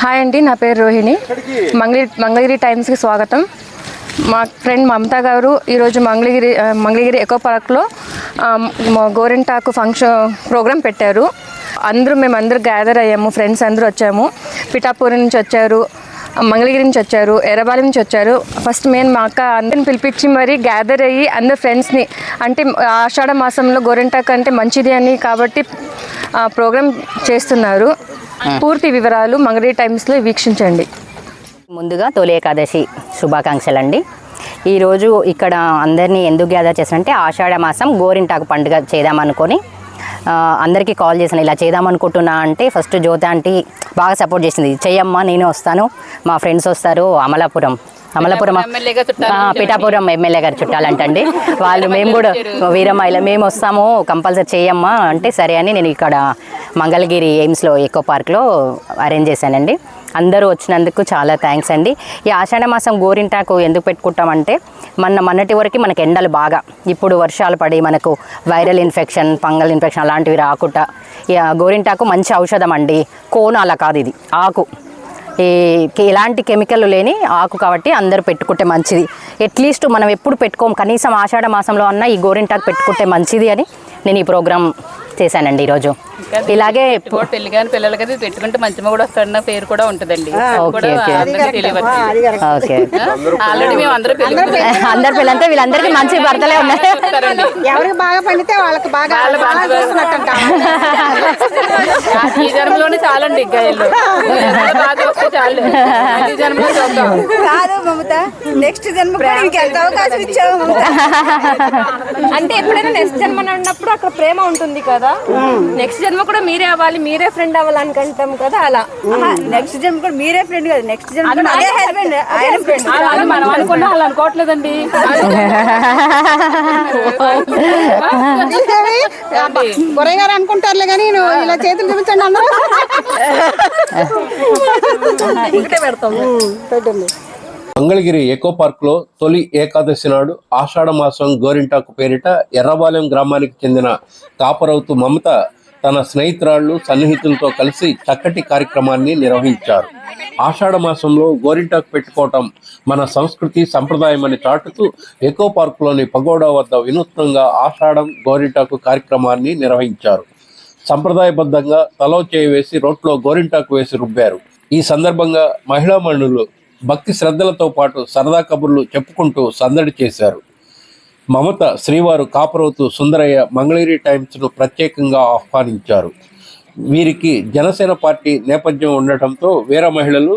Hi అండి, నా పేరు రోహిణి. మంగళగిరి టైమ్స్కి స్వాగతం. మా ఫ్రెండ్ మమతా గారు ఈరోజు మంగళగిరి ఎకో పార్క్లో గోరింటాకు ప్రోగ్రాం పెట్టారు. మేమందరూ గ్యాదర్ అయ్యాము, ఫ్రెండ్స్ అందరూ వచ్చాము. పిఠాపురం నుంచి వచ్చారు, మంగళగిరి నుంచి వచ్చారు, ఎర్రబాలి నుంచి వచ్చారు. ఫస్ట్ మా అక్క అందరిని పిలిపించి మరీ గ్యాదర్ అయ్యి అందరు ఫ్రెండ్స్ని, అంటే ఆషాఢ మాసంలో గోరింటాకు అంటే మంచిది అని కాబట్టి ప్రోగ్రాం చేస్తున్నారు. పూర్తి వివరాలు మంగళగిరి టైమ్స్లో వీక్షించండి. ముందుగా తొలి ఏకాదశి శుభాకాంక్షలు అండి. ఈరోజు ఇక్కడ అందరినీ ఎందుకు గ్యాదర్ చేశానంటే ఆషాఢ మాసం గోరింటాకు పండుగ చేద్దామనుకొని అందరికీ కాల్ చేశాను. ఇలా చేద్దామనుకుంటున్నా అంటే ఫస్ట్ జ్యోతి ఆంటీ బాగా సపోర్ట్ చేసింది. చెయ్యమ్మా, నేను వస్తాను, మా ఫ్రెండ్స్ వస్తారు, అమలాపురం పిఠాపురం ఎమ్మెల్యే గారు చుట్టాలంటండి వాళ్ళు. మేము కూడా వీరమ్మాయిల మేము వస్తాము, కంపల్సరీ చేయమ్మా అంటే సరే అని నేను ఇక్కడ మంగళగిరి ఎయిమ్స్లో ఎకో పార్క్లో అరేంజ్ చేశానండి. అందరూ వచ్చినందుకు చాలా థ్యాంక్స్ అండి. ఈ ఆషాఢ మాసం గోరింటాకు ఎందుకు పెట్టుకుంటామంటే మొన్నటి వరకు మనకు ఎండలు బాగా, ఇప్పుడు వర్షాలు పడి మనకు వైరల్ ఇన్ఫెక్షన్, ఫంగల్ ఇన్ఫెక్షన్ అలాంటివి రాకుండా గోరింటాకు మంచి ఔషధం అండి. కోన అలా కాదు, ఇది ఆకు, ఎలాంటి కెమికల్ లేని ఆకు కాబట్టి అందరూ పెట్టుకుంటే మంచిది. అట్లీస్ట్ మనం ఎప్పుడు పెట్టుకోము, కనీసం ఆషాఢ మాసంలో అన్న ఈ గోరింటాకు పెట్టుకుంటే మంచిది అని నేను ఈ ప్రోగ్రాం చేశానండి ఈరోజు. ఇలాగే పెళ్లి కానీ పిల్లలకి అది పెట్టుకుంటే మంచిగా కూడా వస్తాడన్న పేరు కూడా ఉంటుందండి. ఆల్రెడీ మేము అందరూ పిల్లలంటే వీళ్ళందరికీ మంచి భర్తలే ఉన్నాయి. ఎవరికి బాగా పండితే వాళ్ళకి బాగా ఈ జన్మలోనే చాలండి, ఇంకా చాలు ఈ జన్మలో చూద్దాం. కాదు మమత, నెక్స్ట్ జన్మ ఎంత అవకాశం ఇచ్చావు మమత. అంటే ఎప్పుడైనా నెక్స్ట్ జన్మ అన్నప్పుడు అక్కడ ప్రేమ ఉంటుంది కదా, నెక్స్ట్ జన్మ కూడా మీరే అవ్వాలి, మీరే ఫ్రెండ్ అవ్వాలి అనుకుంటాం కదా, అలా నెక్స్ట్ జన్మ కూడా మీరే ఫ్రెండ్ కదా, నెక్స్ట్ జన్మ అదే హస్బెండ్, ఆయన ఫ్రెండ్. మనం అనుకున్నా వాళ్ళు అనుకోవట్లేదండి. గొర్రె గారు అనుకుంటారులే కానీ నువ్వు ఇలా చేతులు చూపించండి అందరూ. పెట్టండి. మంగళగిరి ఎకో పార్క్ లో తొలి ఏకాదశి నాడు ఆషాఢ మాసం గోరింటాకు పేరిట ఎర్రబాలెం గ్రామానికి చెందిన కాపరౌతు మమత తన స్నేహితురాళ్లు సన్నిహితులతో కలిసి చక్కటి కార్యక్రమాన్ని నిర్వహించారు. ఆషాఢ మాసంలో గోరింటాకు పెట్టుకోవటం మన సంస్కృతి సంప్రదాయమని చాటుతూ ఎకో పార్కులోని పగోడా వద్ద వినూత్నంగా ఆషాఢం గోరింటాకు కార్యక్రమాన్ని నిర్వహించారు. సంప్రదాయబద్ధంగా తలో చేయి వేసి రోట్లో గోరింటాకు వేసి రుబ్బారు. ఈ సందర్భంగా మహిళా మణులు భక్తి శ్రద్ధలతో పాటు సరదా కబుర్లు చెప్పుకుంటూ సందడి చేశారు. మమత శ్రీవారు కాపరౌతు సుందరయ్య మంగళగిరి టైమ్స్ను ప్రత్యేకంగా ఆహ్వానించారు. వీరికి జనసేన పార్టీ నేపథ్యం ఉండటంతో వీర మహిళలు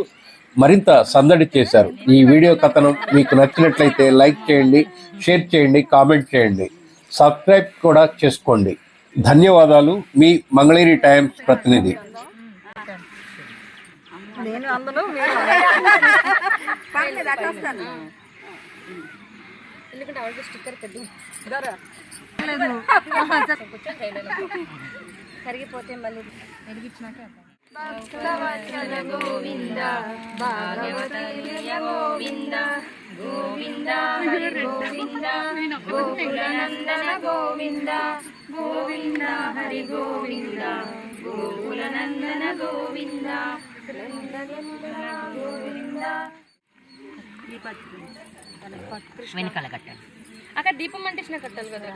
మరింత సందడి చేశారు. ఈ వీడియో కథనం మీకు నచ్చినట్లయితే లైక్ చేయండి, షేర్ చేయండి, కామెంట్ చేయండి, సబ్స్క్రైబ్ కూడా చేసుకోండి. ధన్యవాదాలు. మీ మంగళగిరి టైమ్స్ ప్రతినిధి. నేను అందులో కరిగిపోతే మళ్ళీ వెలిగించినాక గోవింద భాగవతల్య గోవింద గోవింద హరి గోవింద గోకులనందన గోవింద గోవింద హరి గోవింద గోకులనందన గోవింద వెనకాల కట్టాలి. అక్కడ దీపం అంటేసిన కట్టాలి కదా.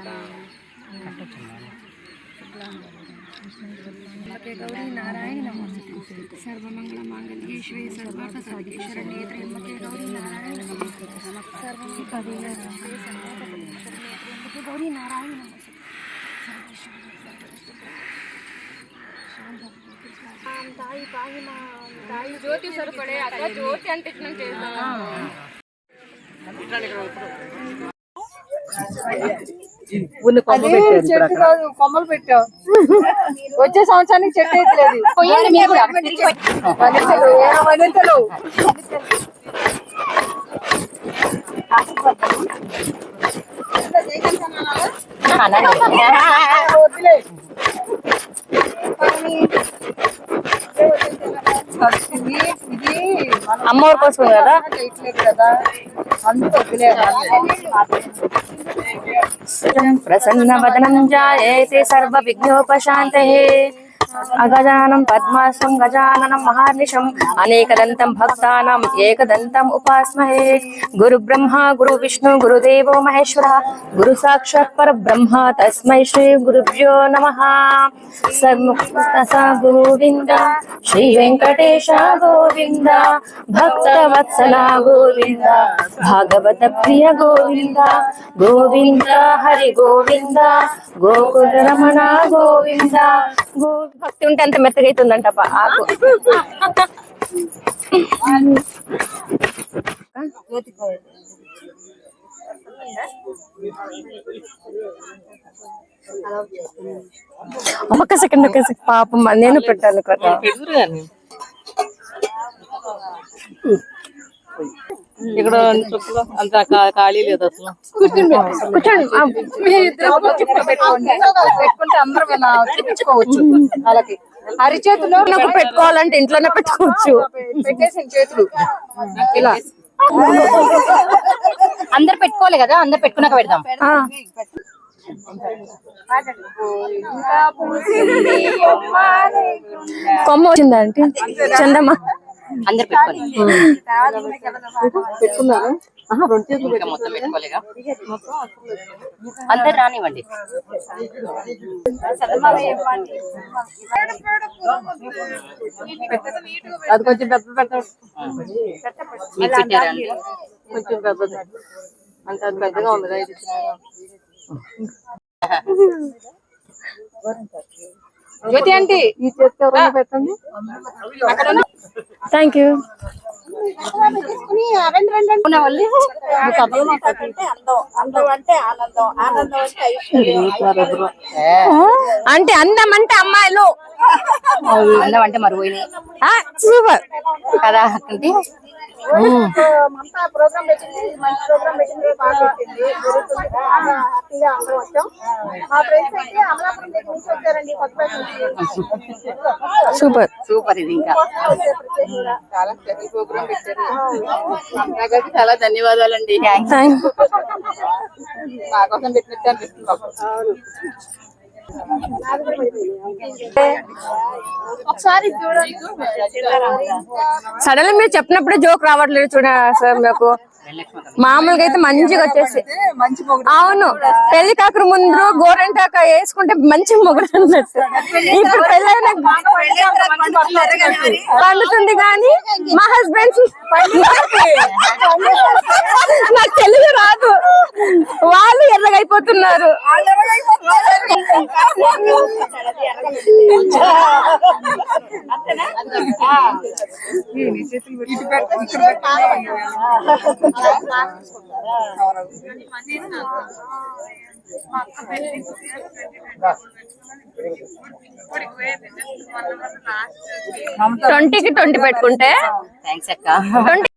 గౌరీ నారాయణ నమోస్తుతే సర్వమంగళ మాంగళ్యే శివే సర్వార్థ సాధికే శరణ్యే త్ర్యంబకే గౌరీ నారాయణ నమోస్తుతే సర్వం కవిల గౌరీ నారాయణ నమోస్తుతే తాయి పాయి మా తాయి జ్యోతి సరిపడే అక్కడ జ్యోతి అంటించడం చేస్తాం. చెట్టు కాదు, కొమ్మలు పెట్టావు. వచ్చే సంవత్సరానికి చెట్టు ఎత్తలేదు. అమ్మవారి కోసం కదా, ప్రసన్న వదనం జాయేతే సర్వ విఘ్నోపశాంతయే అగజానం పద్మాసం గజాననం మహార్నిశం అనేకదంతం భక్తానాం ఏకదంతం ఉపాస్మహే. గురు బ్రహ్మ గురు విష్ణు గురుదేవో మహేశ్వర గురు సాక్షాత్ పరబ్రహ్మ తస్మై శ్రీ గురుభ్యో నమః. గోవింద శ్రీ వెంకటేశ గోవింద భక్తవత్సల గోవింద భాగవత ప్రియ గోవింద గోవింద హరి గోవింద గోకుల రమణ గోవింద. భక్తి ఉంటే అంత మెత్తగా అవుతుందంట ఆకు. ఒక్క సెకండ్ పాపం నేను పెట్టాను కదా. ఇక్కడ అంత ఖాళీ లేదు అసలు. కూర్చోండి. పెట్టుకుంటే అందరూ చూపించుకోవచ్చు. వాళ్ళకి అరిచేతులు పెట్టుకోవాలంటే ఇంట్లోనే పెట్టుకోవచ్చు. పెట్టేసిన చేతులు ఇలా అందరు పెట్టుకోవాలి కదా, అందరు పెట్టుకున్నాక పెడదాం. కొమ్మ వచ్చిందంటే చందమ్మ అందరు పెట్టుకోవాలి. మొత్తం పెట్టుకోలేగా, అందరు రానివ్వండి. అది కొంచెం పెద్ద పెట్టండి. మీరు పెట్టారండి? కొంచెం పెద్దది అంటే అది పెద్దగా ఉంది. జ్యోతి ఆంటీ ఈ చేతితో పెట్టండి. Thank you. అంటే అందం అంటే అమ్మాయిలు, అందం అంటే మరువైనాయి సూపర్ కదా అంటే. ప్రోగ్రామ్ పెట్టింది, మంచి ప్రోగ్రామ్ పెట్టింది, బాగా పెట్టింది. హ్యాపీగా అందరం వచ్చాం. మా ఫ్రెండ్స్ అయితే అమలాపురం దగ్గర నుంచి వచ్చారండి, కొత్తపేట నుంచి. Super super. ఇది ఇంకా చాలా స్పెషల్ ప్రోగ్రామ్ పెట్టారు. నాకైతే చాలా ధన్యవాదాలండి. మా కోసం పెట్టినట్టు అనిపిస్తుంది మాకు. ఒకసారి సడన్ మీరు చెప్పినప్పుడే జోక్ రావట్లేదు చూడ సార్. మీకు మామూలుగా అయితే మంచిగా వచ్చేసి, అవును పెళ్లి కాక ముందు గోరెంటాక వేసుకుంటే మంచి మొగుడు అన్నట్టు. ఇప్పుడు పెళ్ళైన పండుతుంది కానీ మా హస్బెండ్స్ నాకు తెలుగు రాదు, వాళ్ళు ఎర్రగైపోతున్నారు. ట్వంటీకి 20 పెట్టుకుంటే థ్యాంక్స్ అక్క. 20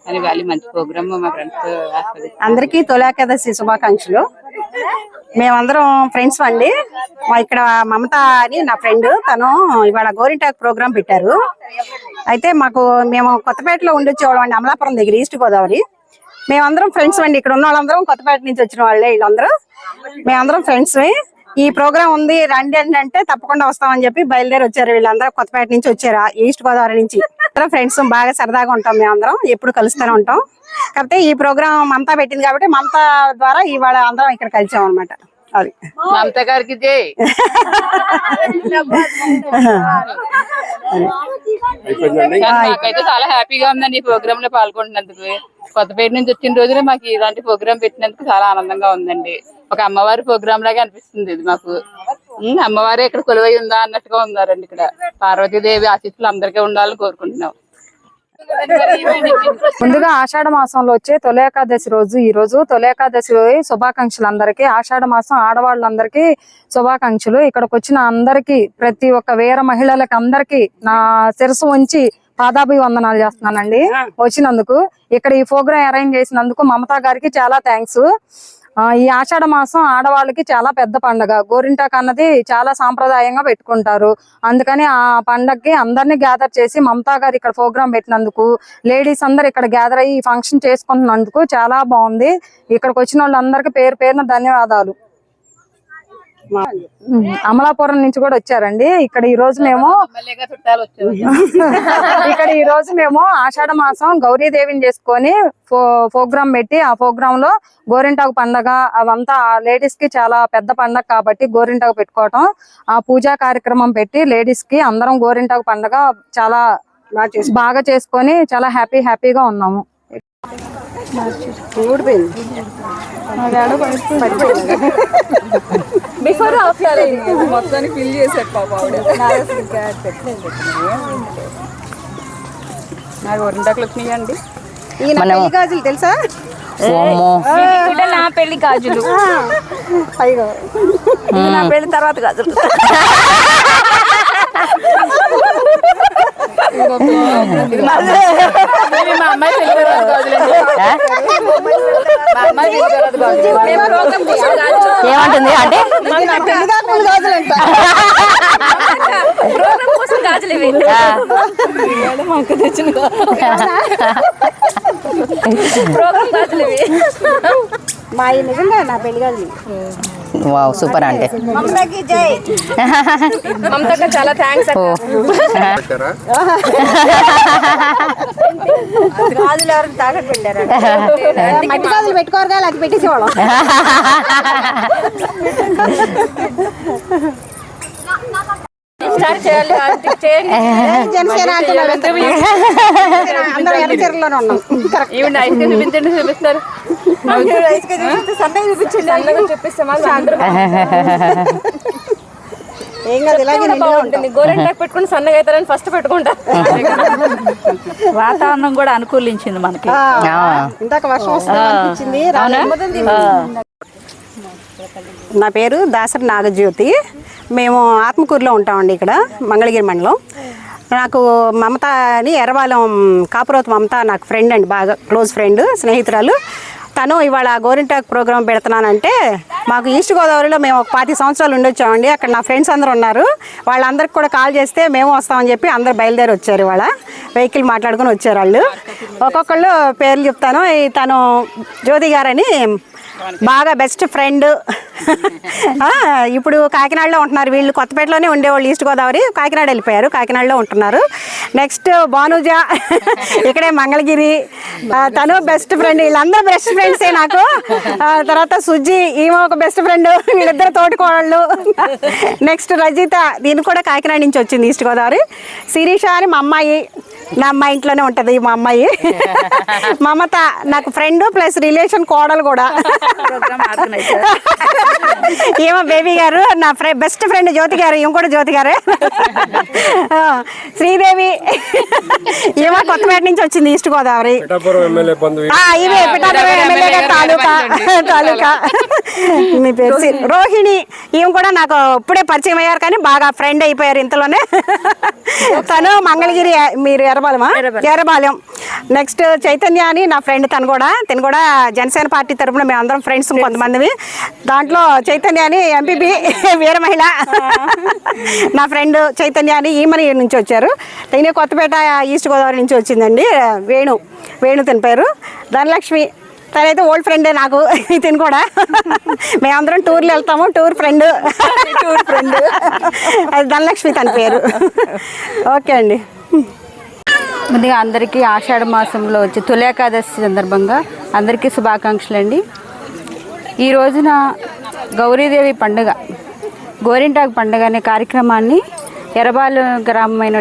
అని వాళ్ళు మంచి ప్రోగ్రామ్ మా ఫ్రెండ్స్. అందరికీ తొలేకాదశి శుభాకాంక్షలు. మేమందరం ఫ్రెండ్స్ అండి. మా ఇక్కడ మమత అని నా ఫ్రెండ్, తను ఇవాళ గోరింటాక్ ప్రోగ్రామ్ పెట్టారు. అయితే మేము కొత్తపేటలో ఉండొచ్చేవాళ్ళం అండి, అమలాపురం దగ్గర, ఈస్ట్ గోదావరి. మేమందరం ఫ్రెండ్స్ అండి. ఇక్కడ ఉన్న వాళ్ళందరం కొత్తపేట నుంచి వచ్చిన వాళ్ళే వీళ్ళందరూ. మేమందరం ఫ్రెండ్స్. ఈ ప్రోగ్రామ్ ఉంది రండి అంటే తప్పకుండా వస్తామని చెప్పి బయలుదేరి వచ్చారు వీళ్ళందరూ. కొత్తపేట నుంచి వచ్చారు, ఈస్ట్ గోదావరి నుంచి. ఫ్రెండ్స్ బాగా సరదాగా ఉంటాం, మేమందరం ఎప్పుడు కలుస్తూనే ఉంటాం. కాకపోతే ఈ ప్రోగ్రామ్ మమతా పెట్టింది కాబట్టి మమతా ద్వారా ఇవాళ అందరం ఇక్కడ కలిసాం అనమాట. అది మమతా గారికి జై. నాకైతే చాలా హ్యాపీగా ఉందండి ఈ ప్రోగ్రామ్ లో పాల్గొంటున్నందుకు. కొత్తపేట నుంచి వచ్చిన రోజునే మాకు ఇలాంటి ప్రోగ్రామ్ పెట్టినందుకు చాలా ఆనందంగా ఉందండి. ఒక అమ్మవారి ప్రోగ్రామ్ లాగా అనిపిస్తుంది ఇది మాకు. అమ్మవారే ఇక్కడ కొలువై ఉందా అన్నట్టుగా ఉన్నారండి. ఇక్కడ పార్వతీదేవి ఆశీస్సులు అందరికీ ఉండాలని కోరుకుంటున్నాం. ముందుగా ఆషాఢ మాసంలో వచ్చే తొలేకాదశి రోజు ఈ రోజు. తొలేకాదశి శుభాకాంక్షలు అందరికీ. ఆషాఢ మాసం ఆడవాళ్ళందరికీ శుభాకాంక్షలు. ఇక్కడికి వచ్చిన అందరికీ, ప్రతి ఒక్క వీర మహిళలకి అందరికీ నా శిరస్సు ఉంచి పాదాభివందనాలు చేస్తున్నానండి వచ్చినందుకు. ఇక్కడ ఈ ప్రోగ్రాం అరేంజ్ చేసినందుకు మమతా గారికి చాలా థ్యాంక్స్. ఈ ఆషాఢ మాసం ఆడవాళ్ళకి చాలా పెద్ద పండగ. గోరింటాకు అన్నది చాలా సాంప్రదాయంగా పెట్టుకుంటారు. అందుకని ఆ పండగకి అందరినీ గ్యాదర్ చేసి మమతా గారు ఇక్కడ ప్రోగ్రామ్ పెట్టినందుకు, లేడీస్ అందరు ఇక్కడ గ్యాదర్ అయ్యి ఈ ఫంక్షన్ చేసుకుంటున్నందుకు చాలా బాగుంది. ఇక్కడికి వచ్చిన వాళ్ళందరికీ పేరు పేరున ధన్యవాదాలు. అమలాపురం నుంచి కూడా వచ్చారండి. ఇక్కడ ఈ రోజు మేము ఆషాఢ మాసం గౌరీదేవిని చేసుకొని ప్రోగ్రామ్ పెట్టి, ఆ ప్రోగ్రామ్ లో గోరింటాకు పండగ అవంతా లేడీస్ కి చాలా పెద్ద పండగ కాబట్టి గోరింటాకు పెట్టుకోవటం, ఆ పూజా కార్యక్రమం పెట్టి లేడీస్ కి అందరం గోరింటాకు పండగ చాలా బాగా చేసుకొని చాలా హ్యాపీగా ఉన్నాము. బిఫోర్ ఆఫ్టర్ మొత్తాన్ని ఫిల్ చేశారు పాప ఆవిడ. నాకు గోరింటాకులు వచ్చినాయండి. గాజులు తెలుసా? నా పెళ్లి గాజులు, నా పెళ్లి తర్వాత గాజులు. మా అమ్మాయి పెళ్లి తర్వాత గాజులండి. మా అమ్మాయి పెళ్లి తర్వాత గాజులు. ఏమంటుంది అంటే గాజులు ఇవి మాకు తెచ్చిన ప్రోగ్రామ్ గాజులు ఇవి. మా నిజంగా నా పెళ్లి గాజులు. వావ్, సూపర్ అంటే. మమతక్క చాలా థ్యాంక్స్. గాజులు ఎవరికి తాకట్టు పెట్టారు? మట్టి గాజులు పెట్టుకోరుగా, అది పెట్టేసేవాళ్ళం. స్టార్ట్ చేయాలి. జనసేన అందరూ ఎర్ర చీరలోనే ఉన్నాం. ఈవిడ ఐస్ క్రీమ్ చూపించండి, చూపిస్తారు. సన్నగా చూపించండి. సన్నగా చూపిస్తాం. ఏం కాదు, ఇలాగే ఉంటుంది. గోరింటాకు పెట్టుకుని సన్నగా అవుతారని ఫస్ట్ పెట్టుకుంటా. వాతావరణం కూడా అనుకూలించింది మనకి. ఇందాక వర్షం వస్తుంది. నా పేరు దాసరి నాగజ్యోతి. మేము ఆత్మకూరులో ఉంటామండి, ఇక్కడ మంగళగిరి మండలం. నాకు మమత అని ఎర్రబాలెం కాపురోతు మమత నాకు ఫ్రెండ్ అండి, బాగా క్లోజ్ ఫ్రెండ్, స్నేహితురాలు. తను ఇవాళ గోరింటాకు ప్రోగ్రామ్ పెడుతున్నానంటే, మాకు ఈస్ట్ గోదావరిలో మేము ఒక 20 సంవత్సరాలు ఉండొచ్చామండి. అక్కడ నా ఫ్రెండ్స్ అందరూ ఉన్నారు. వాళ్ళందరికి కూడా కాల్ చేస్తే మేము వస్తామని చెప్పి అందరు బయలుదేరి వచ్చారు. ఇవాళ వెహికల్ మాట్లాడుకొని వచ్చారు వాళ్ళు. ఒక్కొక్కళ్ళు పేర్లు చెప్తాను. తను జ్యోతి గారని బాగా బెస్ట్ ఫ్రెండ్. ఇప్పుడు కాకినాడలో ఉంటున్నారు. వీళ్ళు కొత్తపేటలోనే ఉండేవాళ్ళు, ఈస్ట్ గోదావరి. కాకినాడ వెళ్ళిపోయారు, కాకినాడలో ఉంటున్నారు. నెక్స్ట్ భానుజ, ఇక్కడే మంగళగిరి, తను బెస్ట్ ఫ్రెండ్. వీళ్ళందరూ బెస్ట్ ఫ్రెండ్సే నాకు. తర్వాత సుజ్జి, ఈమె ఒక బెస్ట్ ఫ్రెండ్. వీళ్ళిద్దరు తోటికోడళ్ళు. నెక్స్ట్ రజిత, దీని కూడా కాకినాడ నుంచి వచ్చింది, ఈస్ట్ గోదావరి. శిరీష అని మా అమ్మాయి, మా ఇంట్లోనే ఉంటుంది మా అమ్మాయి. మమత నాకు ఫ్రెండ్ ప్లస్ రిలేషన్ కోడలు కూడా. ఏమో బేబీ గారు, నా బెస్ట్ ఫ్రెండ్ జ్యోతి గారు, ఏం కూడా జ్యోతి గారే. శ్రీదేవి, ఏమో కొత్తపేట నుంచి వచ్చింది, ఈస్ట్ గోదావరి. ఇవే పిఠాపురం ఎమ్మెల్యే గారు తాలూకా. మీ పేరు రోహిణి, ఈమె కూడా నాకు ఇప్పుడే పరిచయం అయ్యారు కానీ బాగా ఫ్రెండ్ అయిపోయారు ఇంతలోనే. తను మంగళగిరి, మీరు ఎర్రబాలెం. నెక్స్ట్ చైతన్య అని నా ఫ్రెండ్, తను కూడా జనసేన పార్టీ తరఫున మేము అందరం ఫ్రెండ్స్ కొంతమందివి. దాంట్లో చైతన్య అని ఎంపీపీ వీర మహిళ నా ఫ్రెండ్ చైతన్య అని ఈమని నుంచి వచ్చారు. తనే కొత్తపేట ఈస్ట్ గోదావరి నుంచి వచ్చిందండి. వేణు తన పేరు. ధనలక్ష్మి, తనైతే ఓల్డ్ ఫ్రెండే నాకు. తిని కూడా మేమందరం టూర్లు వెళ్తాము, టూర్ ఫ్రెండ్. అది ధనలక్ష్మి తన పేరు. ఓకే అండి. ముందుగా అందరికీ ఆషాఢ మాసంలో వచ్చే తొలి ఏకాదశి సందర్భంగా అందరికీ శుభాకాంక్షలు అండి. ఈ రోజున గౌరీదేవి పండుగ, గోరింటాకు పండుగ అనే కార్యక్రమాన్ని ఎర్రబాలెం గ్రామమైన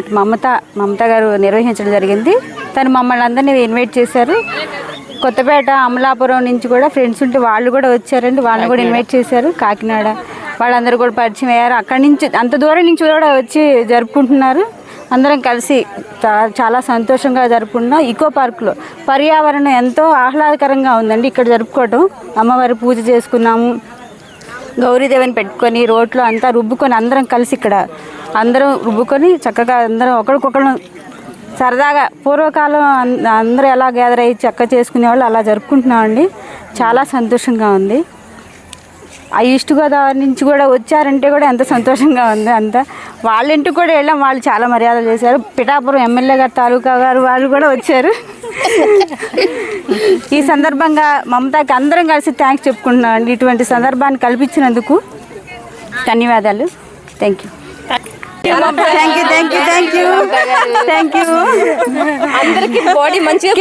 మమత గారు నిర్వహించడం జరిగింది. తను మమ్మల్ని అందరినీ ఇన్వైట్ చేశారు. కొత్తపేట, అమలాపురం నుంచి కూడా ఫ్రెండ్స్ ఉంటే వాళ్ళు కూడా వచ్చారండి. వాళ్ళని కూడా ఇన్వైట్ చేశారు. కాకినాడ వాళ్ళందరూ కూడా పరిచయం అయ్యారు. అక్కడి నుంచి అంత దూరం నుంచి కూడా వచ్చి జరుపుకుంటున్నారు. అందరం కలిసి చాలా సంతోషంగా జరుపుకున్నాం. ఈకో పార్క్లో పర్యావరణం ఎంతో ఆహ్లాదకరంగా ఉందండి. ఇక్కడ జరుపుకోవటం, అమ్మవారి పూజ చేసుకున్నాము. గౌరీదేవిని పెట్టుకొని రోడ్లో అంతా రుబ్బుకొని అందరం కలిసి ఇక్కడ అందరం రుబ్బుకొని చక్కగా అందరం ఒకరికొకరు సరదాగా పూర్వకాలం అందరూ ఎలా గ్యాదర్ అయ్యి చక్క చేసుకునేవాళ్ళు అలా జరుపుకుంటున్నామండి. చాలా సంతోషంగా ఉంది. ఆ ఈస్ట్ గోదావరి నుంచి కూడా వచ్చారంటే కూడా ఎంత సంతోషంగా ఉంది. అంతా వాళ్ళ ఇంటికి కూడా వెళ్ళాం, వాళ్ళు చాలా మర్యాదలు చేశారు. పిఠాపురం ఎమ్మెల్యే గారు, తాలూకా గారు వాళ్ళు కూడా వచ్చారు. ఈ సందర్భంగా మమతాకి అందరం కలిసి థ్యాంక్స్ చెప్పుకుంటున్నాం అండి. ఇటువంటి సందర్భాన్ని కల్పించినందుకు ధన్యవాదాలు. Thank you. అందరికి బాడీ మంచిగా